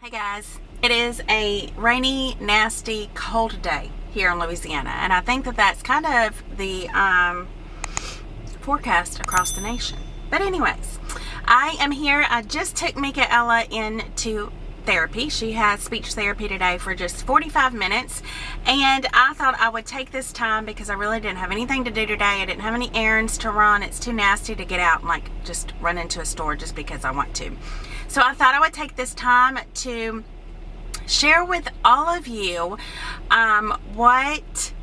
Hey guys, it is a rainy, nasty, cold day here in Louisiana, and I think that that's kind of the forecast across the nation. But anyways, I am here. I just took Michaela into therapy. She has speech therapy today for just 45 minutes, and I thought I would take this time because I really didn't have anything to do today. I didn't have any errands to run. It's too nasty to get out and just run into a store just because I want to. So I thought I would take this time to share with all of you what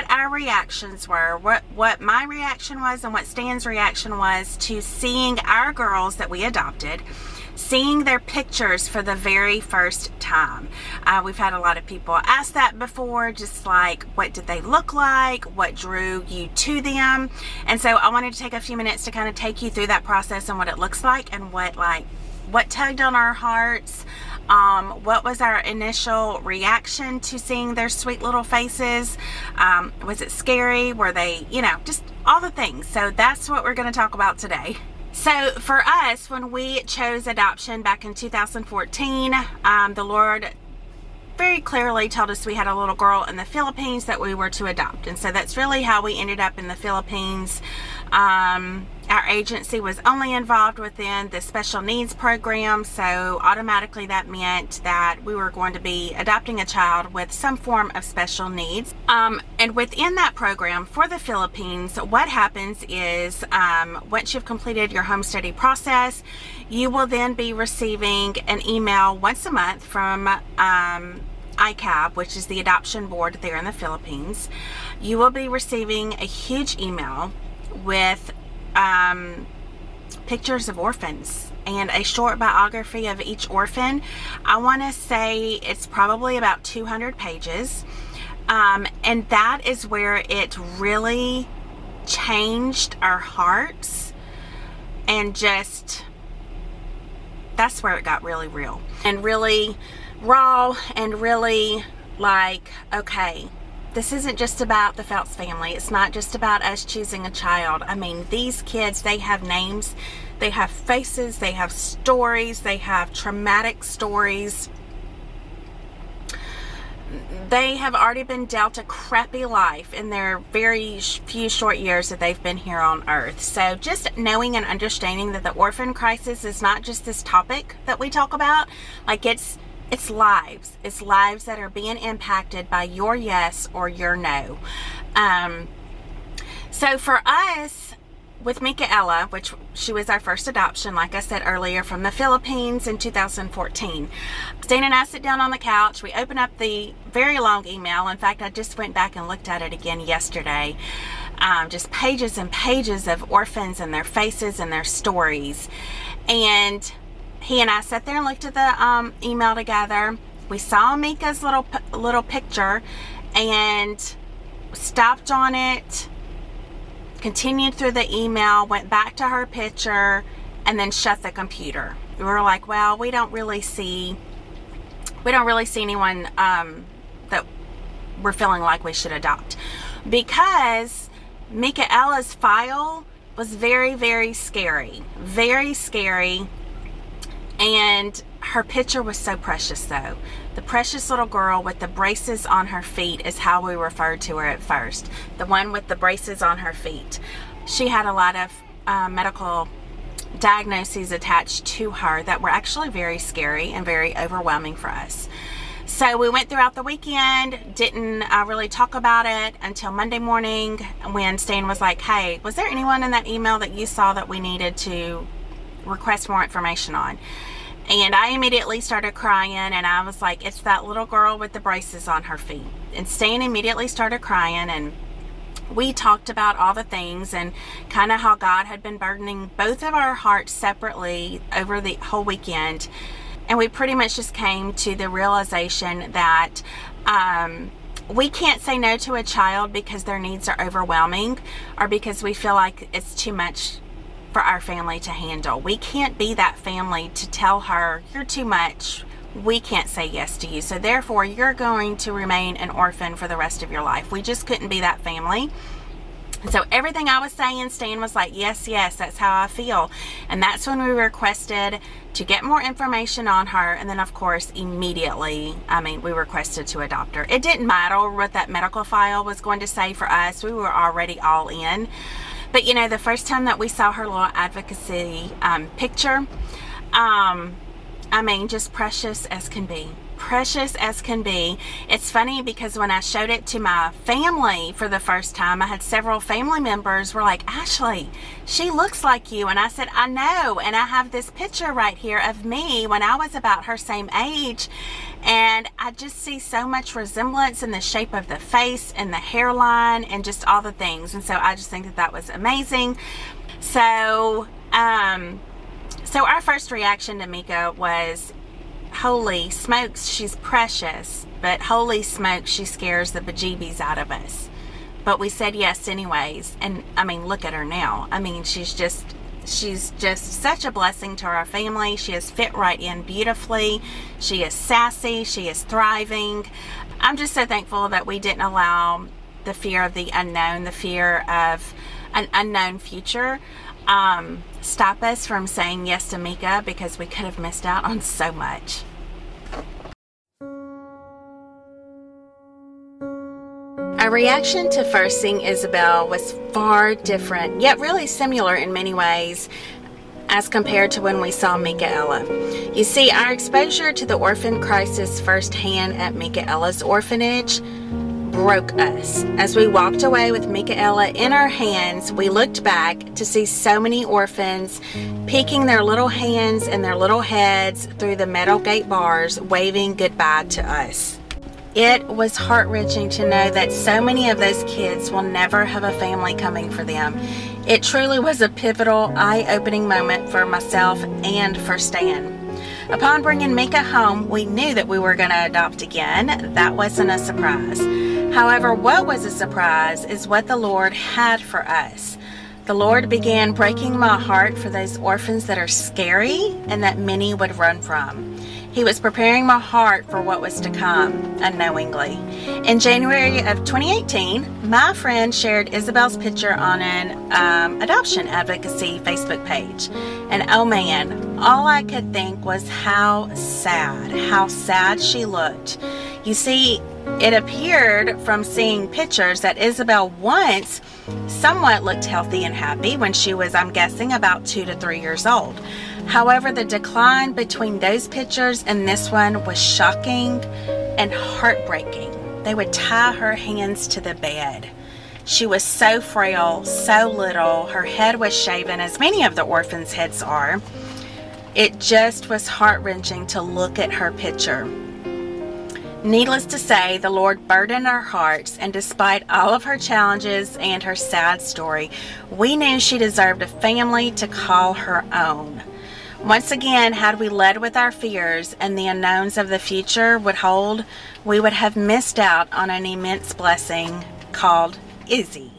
our reactions were, what my reaction was and what Stan's reaction was to seeing our girls that we adopted, seeing their pictures for the very first time. We've had a lot of people ask that before, just like, what did they look like? What drew you to them? And so I wanted to take a few minutes to kind of take you through that process and what it looks like and what tugged on our hearts. What was our initial reaction to seeing their sweet little faces? Was it scary? Were they, just all the things. So that's what we're going to talk about today. So for us, when we chose adoption back in 2014, the Lord very clearly told us we had a little girl in the Philippines that we were to adopt. And so that's really how we ended up in the Philippines. Our agency was only involved within the special needs program, so automatically that meant that we were going to be adopting a child with some form of special needs. And within that program for the Philippines, what happens is once you've completed your home study process, you will then be receiving an email once a month from ICAB, which is the adoption board there in the Philippines. You will be receiving a huge email with pictures of orphans and a short biography of each orphan. I want to say it's probably about 200 pages. And that is where it really changed our hearts, and that's where it got really real and really raw and really okay, this isn't just about the Phelps family. It's not just about us choosing a child. I mean, these kids, they have names, they have faces, they have stories, they have traumatic stories. They have already been dealt a crappy life in their very few short years that they've been here on earth. So just knowing and understanding that the orphan crisis is not just this topic that we talk about, it's lives. It's lives that are being impacted by your yes or your no. So for us, with Michaela, which she was our first adoption, like I said earlier, from the Philippines in 2014. Stan and I sit down on the couch. We open up the very long email. In fact, I just went back and looked at it again yesterday. Just pages and pages of orphans and their faces and their stories. And he and I sat there and looked at the email together. We saw Mika's little picture and stopped on it, continued through the email, went back to her picture, and then shut the computer. We were like, well, we don't really see anyone that we're feeling like we should adopt, because Michaela's file was very, very scary. Very scary. And her picture was so precious, though. The precious little girl with the braces on her feet is how we referred to her at first. The one with the braces on her feet. She had a lot of medical diagnoses attached to her that were actually very scary and very overwhelming for us. So we went throughout the weekend, didn't really talk about it until Monday morning when Stan was like, hey, was there anyone in that email that you saw that we needed to request more information on? And I immediately started crying, and I was like, it's that little girl with the braces on her feet. And Stan immediately started crying, and we talked about all the things and kind of how God had been burdening both of our hearts separately over the whole weekend. And we pretty much just came to the realization that we can't say no to a child because their needs are overwhelming or because we feel like it's too much for our family to handle. We can't be that family to tell her, you're too much, we can't say yes to you, so therefore you're going to remain an orphan for the rest of your life. We just couldn't be that family. And so everything I was saying, Stan was like, yes, yes, that's how I feel. And that's when we requested to get more information on her. And then, of course, immediately, we requested to adopt her. It didn't matter what that medical file was going to say for us. We were already all in. But, the first time that we saw her little advocacy picture, just precious as can be. Precious as can be. It's funny because when I showed it to my family for the first time, I had several family members were like, Ashley, she looks like you. And I said, I know. And I have this picture right here of me when I was about her same age. And I just see so much resemblance in the shape of the face and the hairline and just all the things. And so I just think that was amazing. So our first reaction to Mika was, holy smokes, she's precious, but holy smokes, she scares the bejeebies out of us. But we said yes anyways. And look at her now. She's just such a blessing to our family. She has fit right in beautifully. She is sassy. She is thriving. I'm just so thankful that we didn't allow the fear of the unknown, the fear of an unknown future, stop us from saying yes to Mika, because we could have missed out on so much. Our reaction to first seeing Isabel was far different, yet really similar in many ways as compared to when we saw Micaela. You see, our exposure to the orphan crisis firsthand at Micaela's orphanage broke us. As we walked away with Micaela in our hands, we looked back to see so many orphans peeking their little hands and their little heads through the metal gate bars, waving goodbye to us. It was heart-wrenching to know that so many of those kids will never have a family coming for them. It truly was a pivotal, eye-opening moment for myself and for Stan. Upon bringing Mika home, we knew that we were going to adopt again. That wasn't a surprise. However, what was a surprise is what the Lord had for us. The Lord began breaking my heart for those orphans that are scary and that many would run from. He was preparing my heart for what was to come, unknowingly. In January of 2018, my friend shared Isabel's picture on an adoption advocacy Facebook page. And oh man, all I could think was how sad she looked. You see, it appeared from seeing pictures that Isabel once somewhat looked healthy and happy when she was, I'm guessing, about 2 to 3 years old. However, the decline between those pictures and this one was shocking and heartbreaking. They would tie her hands to the bed. She was so frail, so little. Her head was shaven, as many of the orphans' heads are. It just was heart-wrenching to look at her picture. Needless to say, the Lord burdened our hearts, and despite all of her challenges and her sad story, we knew she deserved a family to call her own. Once again, had we led with our fears and the unknowns of the future would hold, we would have missed out on an immense blessing called Izzy.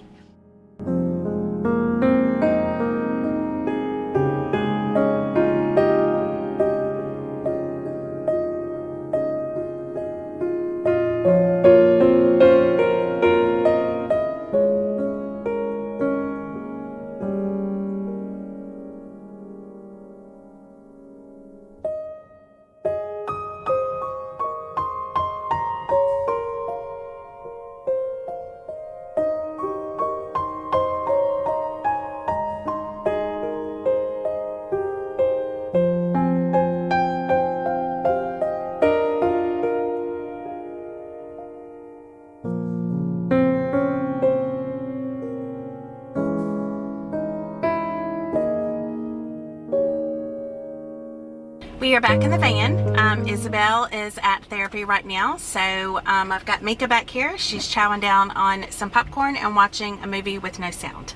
We are back in the van. Isabel is at therapy right now, so I've got Mika back here. She's chowing down on some popcorn and watching a movie with no sound.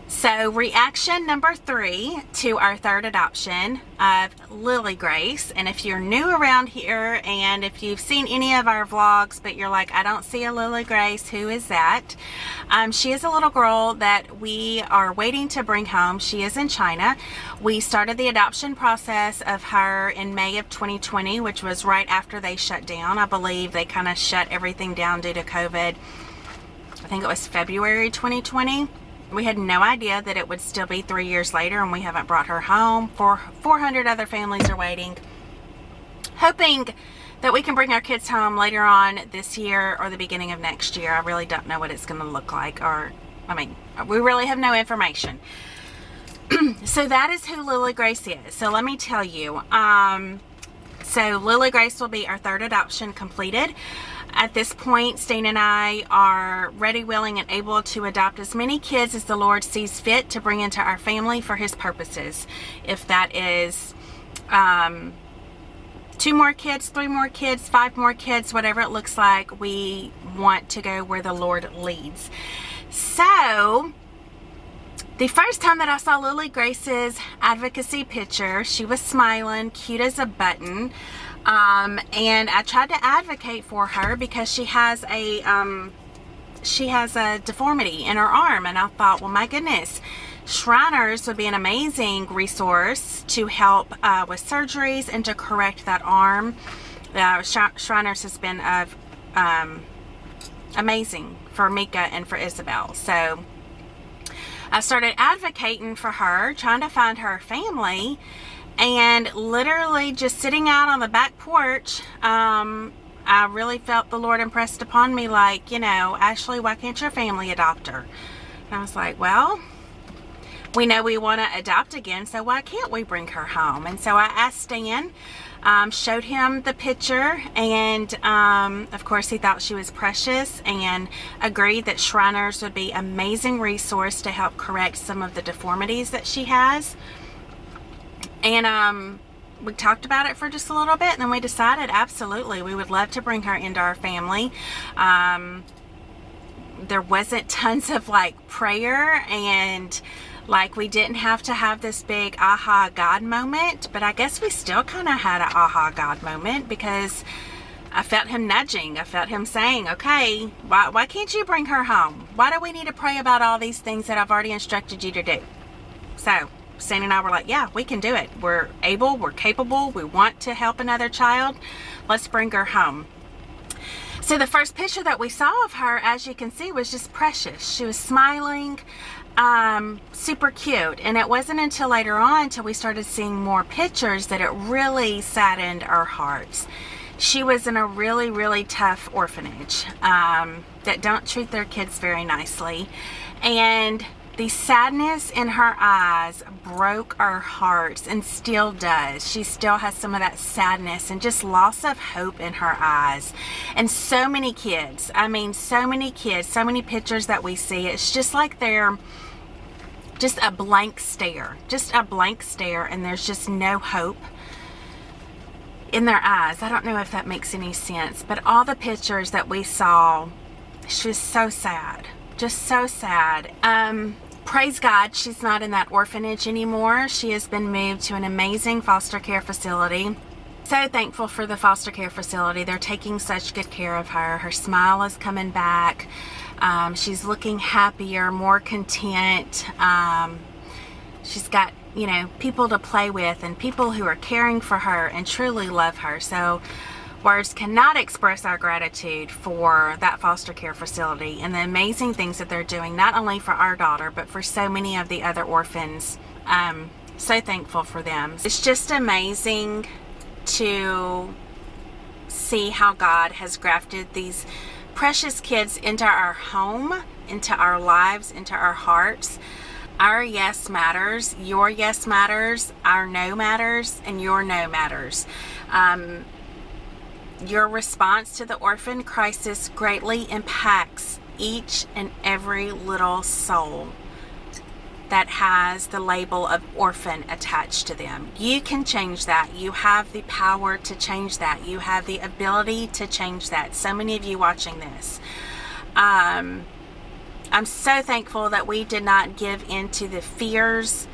So reaction number 3 to our third adoption of Lily Grace. And if you're new around here and if you've seen any of our vlogs but you're like, I don't see a Lily Grace, who is that? She is a little girl that we are waiting to bring home. She is in China. We started the adoption process of her in May of 2020, which was right after they shut down. I believe they kind of shut everything down due to COVID. I think it was February 2020. We had no idea that it would still be 3 years later, and we haven't brought her home. 400 other families are waiting, hoping that we can bring our kids home later on this year or the beginning of next year. I really don't know what it's going to look like, we really have no information. So that is who Lily Grace is. So let me tell you, so Lily Grace will be our third adoption completed. At this point, Stain and I are ready, willing, and able to adopt as many kids as the Lord sees fit to bring into our family for His purposes. If that is 2 more kids, 3 more kids, 5 more kids, whatever it looks like, we want to go where the Lord leads. So, the first time that I saw Lily Grace's advocacy picture, she was smiling, cute as a button. And I tried to advocate for her because she has a deformity in her arm, and I thought, well, my goodness, Shriners would be an amazing resource to help with surgeries and to correct that arm. Shriners has been amazing for Mika and for Isabel. So I started advocating for her, trying to find her family. And literally just sitting out on the back porch, I really felt the Lord impressed upon me, like, Ashley, why can't your family adopt her? And I was like, well, we know we want to adopt again, so why can't we bring her home? And so I asked Stan, showed him the picture, and of course he thought she was precious and agreed that Shriners would be an amazing resource to help correct some of the deformities that she has. And we talked about it for just a little bit, and then we decided absolutely we would love to bring her into our family. There wasn't tons of prayer, and we didn't have to have this big aha God moment, but I guess we still kind of had an aha God moment because I felt Him nudging. I felt Him saying, okay, why can't you bring her home? Why do we need to pray about all these things that I've already instructed you to do? So Stan and I were like, yeah, we can do it. We're able, we're capable, we want to help another child. Let's bring her home. So the first picture that we saw of her, as you can see, was just precious. She was smiling, super cute. And it wasn't until later on, until we started seeing more pictures, that it really saddened our hearts. She was in a really, really tough orphanage that don't treat their kids very nicely. And the sadness in her eyes broke our hearts, and still does. She still has some of that sadness and just loss of hope in her eyes. And so many kids, so many kids, so many pictures that we see, it's just like they're just a blank stare, and there's just no hope in their eyes. I don't know if that makes any sense, but all the pictures that we saw, it's just so sad. Just so sad. Praise God, she's not in that orphanage anymore. She has been moved to an amazing foster care facility. So thankful for the foster care facility. They're taking such good care of her. Her smile is coming back. She's looking happier, more content. She's got, people to play with and people who are caring for her and truly love her. So words cannot express our gratitude for that foster care facility and the amazing things that they're doing, not only for our daughter, but for so many of the other orphans. So thankful for them. It's just amazing to see how God has grafted these precious kids into our home, into our lives, into our hearts. Our yes matters, your yes matters, our no matters, and your no matters. Your response to the orphan crisis greatly impacts each and every little soul that has the label of orphan attached to them. You can change that. You have the power to change that. You have the ability to change that. So many of you watching this. I'm so thankful that we did not give into the fears.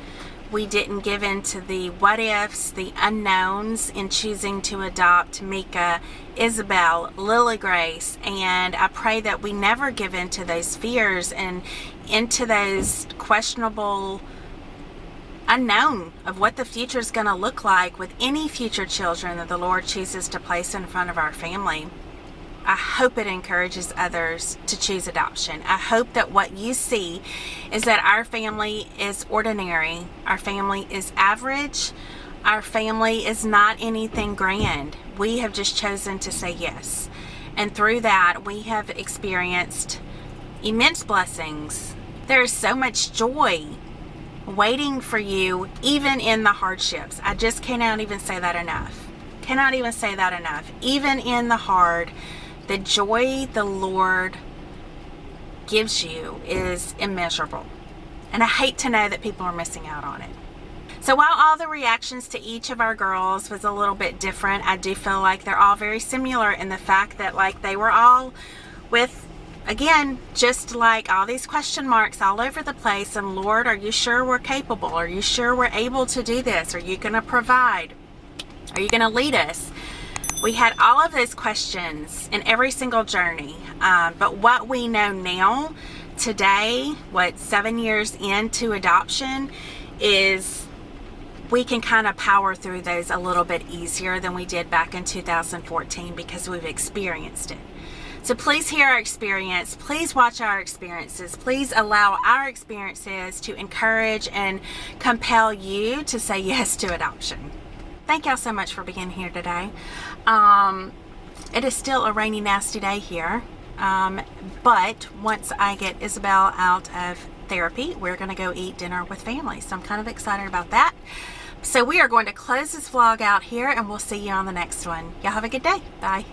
We didn't give in to the what ifs, the unknowns in choosing to adopt Mika, Isabel, Lily Grace, and I pray that we never give in to those fears and into those questionable unknown of what the future is going to look like with any future children that the Lord chooses to place in front of our family. I hope it encourages others to choose adoption. I hope that what you see is that our family is ordinary. Our family is average. Our family is not anything grand. We have just chosen to say yes. And through that, we have experienced immense blessings. There is so much joy waiting for you, even in the hardships. I just cannot even say that enough. Cannot even say that enough. Even in the hard, the joy the Lord gives you is immeasurable. And I hate to know that people are missing out on it. So while all the reactions to each of our girls was a little bit different, I do feel like they're all very similar in the fact that, like, they were all with, again, just like all these question marks all over the place. And Lord, are you sure we're capable? Are you sure we're able to do this? Are you going to provide? Are you going to lead us? We had all of those questions in every single journey. But what we know now, today, 7 years into adoption, is we can kind of power through those a little bit easier than we did back in 2014 because we've experienced it. So please hear our experience. Please watch our experiences. Please allow our experiences to encourage and compel you to say yes to adoption. Thank y'all so much for being here today. It is still a rainy, nasty day here. But once I get Isabel out of therapy, we're going to go eat dinner with family. So I'm kind of excited about that. So we are going to close this vlog out here, and we'll see you on the next one. Y'all have a good day. Bye.